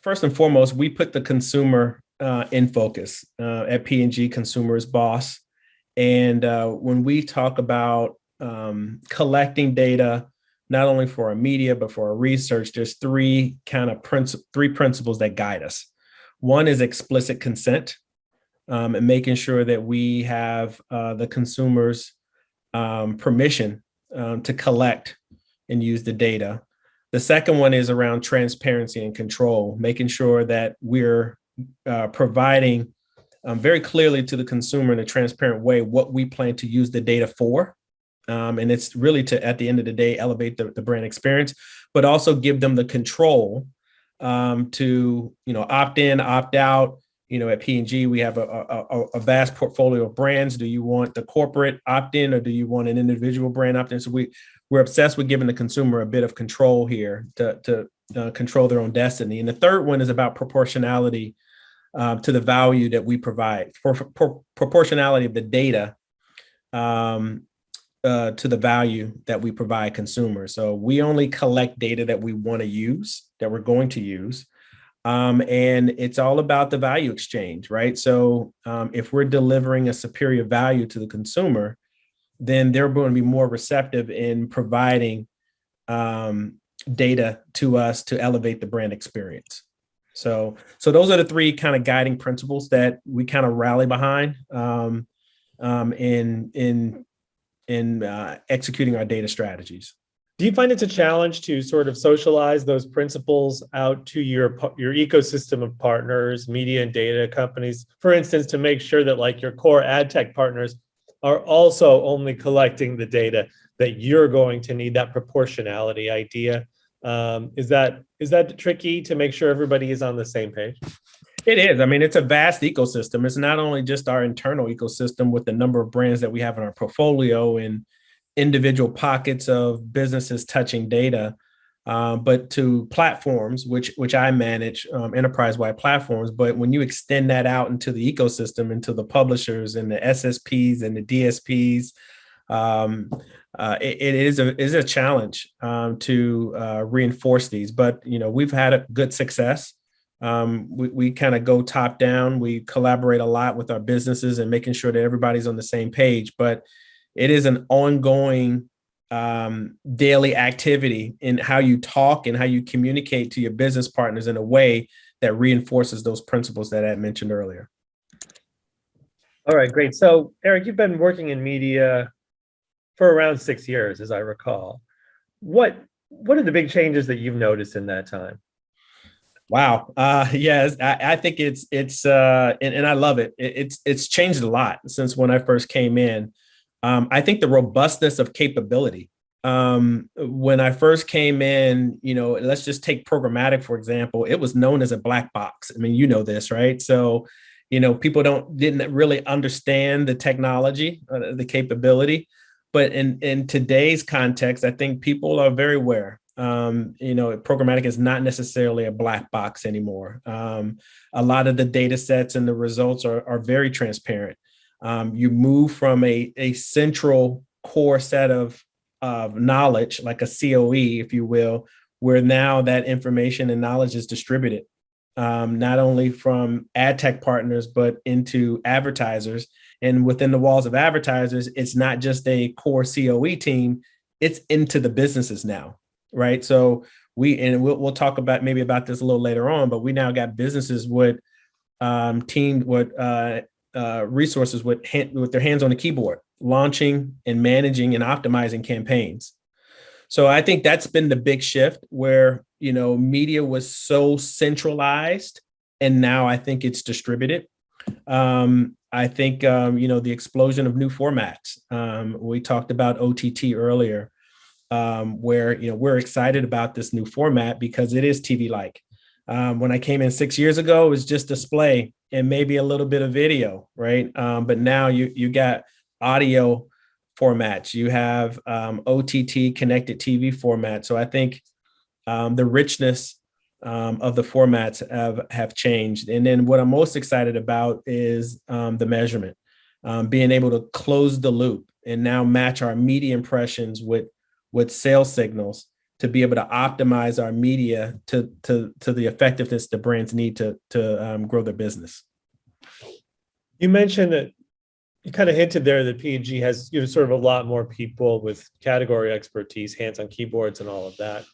first and foremost, we put the consumer in focus at P&G. Consumer is boss. And when we talk about collecting data, not only for our media, but for our research, there's three principles that guide us. One is explicit consent, and making sure that we have the consumer's permission to collect and use the data. The second one is around transparency and control, making sure that we're providing very clearly to the consumer in a transparent way what we plan to use the data for. And it's really to, at the end of the day, elevate the brand experience, but also give them the control to, opt in, opt out. At P&G, we have a vast portfolio of brands. Do you want the corporate opt-in or do you want an individual brand opt-in? So we're obsessed with giving the consumer a bit of control here to control their own destiny. And the third one is about proportionality to the value that we provide, proportionality of the data to the value that we provide consumers. So we only collect data that we want to use, that we're going to use. And it's all about the value exchange, right? So if we're delivering a superior value to the consumer, then they're going to be more receptive in providing data to us to elevate the brand experience. So those are the three kind of guiding principles that we kind of rally behind in executing our data strategies. Do you find it's a challenge to sort of socialize those principles out to your ecosystem of partners, media and data companies, for instance, to make sure that like your core ad tech partners are also only collecting the data that you're going to need, that proportionality idea? Is that tricky to make sure everybody is on the same page? It is. I mean, it's a vast ecosystem. It's not only just our internal ecosystem with the number of brands that we have in our portfolio and individual pockets of businesses touching data, but to platforms, which I manage, enterprise-wide platforms. But when you extend that out into the ecosystem, into the publishers and the SSPs and the DSPs, it is a challenge to reinforce these. But we've had a good success. We kind of go top down. We collaborate a lot with our businesses and making sure that everybody's on the same page. But it is an ongoing daily activity in how you talk and how you communicate to your business partners in a way that reinforces those principles that I mentioned earlier. All right, great. So Eric, you've been working in media for around 6 years, as I recall. What are the big changes that you've noticed in that time? Wow. Yes, I think it's and I love it. It's changed a lot since when I first came in. I think the robustness of capability. When I first came in, let's just take programmatic, for example, it was known as a black box. I mean, this, right? So, people didn't really understand the technology, the capability. But in today's context, I think people are very aware. Programmatic is not necessarily a black box anymore. A lot of the data sets and the results are very transparent. You move from a central core set of knowledge, like a COE, if you will, where now that information and knowledge is distributed, not only from ad tech partners, but into advertisers. And within the walls of advertisers, it's not just a core COE team, it's into the businesses now, right? So we'll talk about this a little later on, but we now got businesses with teamed with resources with their hands on the keyboard, launching and managing and optimizing campaigns. So I think that's been the big shift where, media was so centralized and now I think it's distributed. I think, the explosion of new formats. We talked about OTT earlier, where, we're excited about this new format because it is TV-like. When I came in 6 years ago, it was just display and maybe a little bit of video, right? But now you got audio formats, you have OTT connected TV format. So I think the richness of the formats have changed. And then what I'm most excited about is the measurement, being able to close the loop and now match our media impressions with sales signals to be able to optimize our media to the effectiveness the brands need to grow their business. You mentioned that you kind of hinted there that P&G has, sort of a lot more people with category expertise, hands on keyboards and all of that.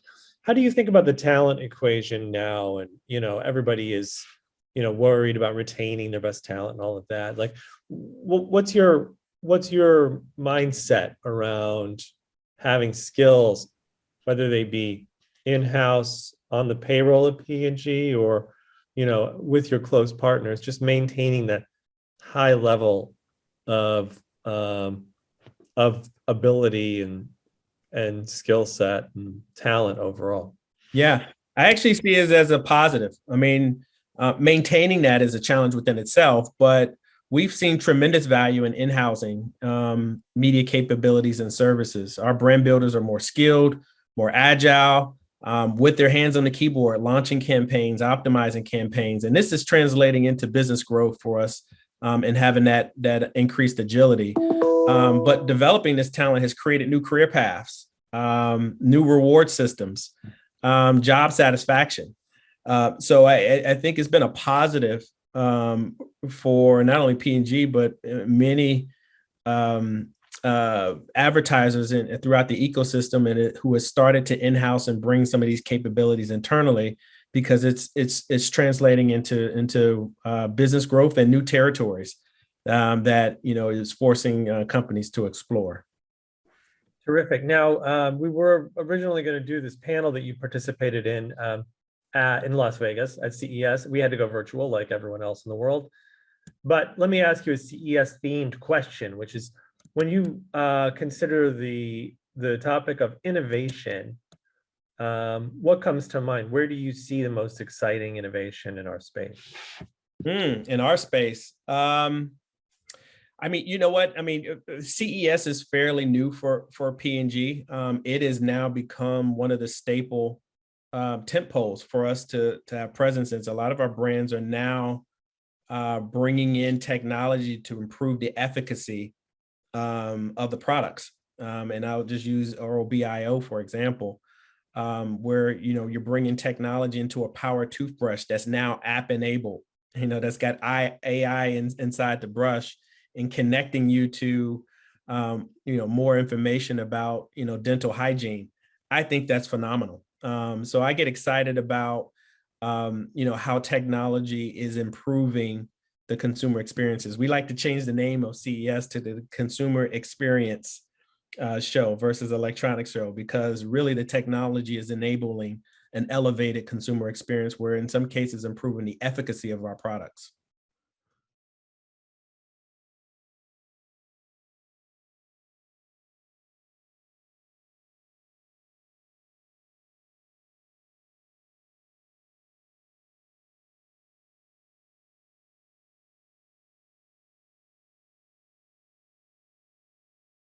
How do you think about the talent equation now? And, everybody is, worried about retaining their best talent and all of that. Like, what's your mindset around having skills, whether they be in-house on the payroll of P&G or, with your close partners, just maintaining that high level of ability and skill set and talent overall? Yeah, I actually see it as a positive. I mean, maintaining that is a challenge within itself, but we've seen tremendous value in in-housing media capabilities and services. Our brand builders are more skilled, more agile, with their hands on the keyboard, launching campaigns, optimizing campaigns, and this is translating into business growth for us and having that increased agility. But developing this talent has created new career paths, new reward systems, job satisfaction. So I think it's been a positive for not only P&G, but many advertisers throughout the ecosystem and who has started to in-house and bring some of these capabilities internally, because it's translating into business growth and new territories that is forcing companies to explore. Terrific. Now, we were originally going to do this panel that you participated in Las Vegas at CES. We had to go virtual like everyone else in the world. But let me ask you a CES themed question, which is, when you consider the topic of innovation, what comes to mind? Where do you see the most exciting innovation in our space? In our space, I mean, you know what? I mean, CES is fairly new for P&G. It has now become one of the staple tent poles for us to have presence in. So a lot of our brands are now bringing in technology to improve the efficacy of the products. And I'll just use Oral-B iO, for example, where, you're bringing technology into a power toothbrush that's now app enabled, that's got AI inside the brush and connecting you to, more information about, dental hygiene. I think that's phenomenal. So I get excited about, how technology is improving the consumer experiences. We like to change the name of CES to the Consumer Experience Show versus Electronics Show, because really the technology is enabling an elevated consumer experience where in some cases improving the efficacy of our products.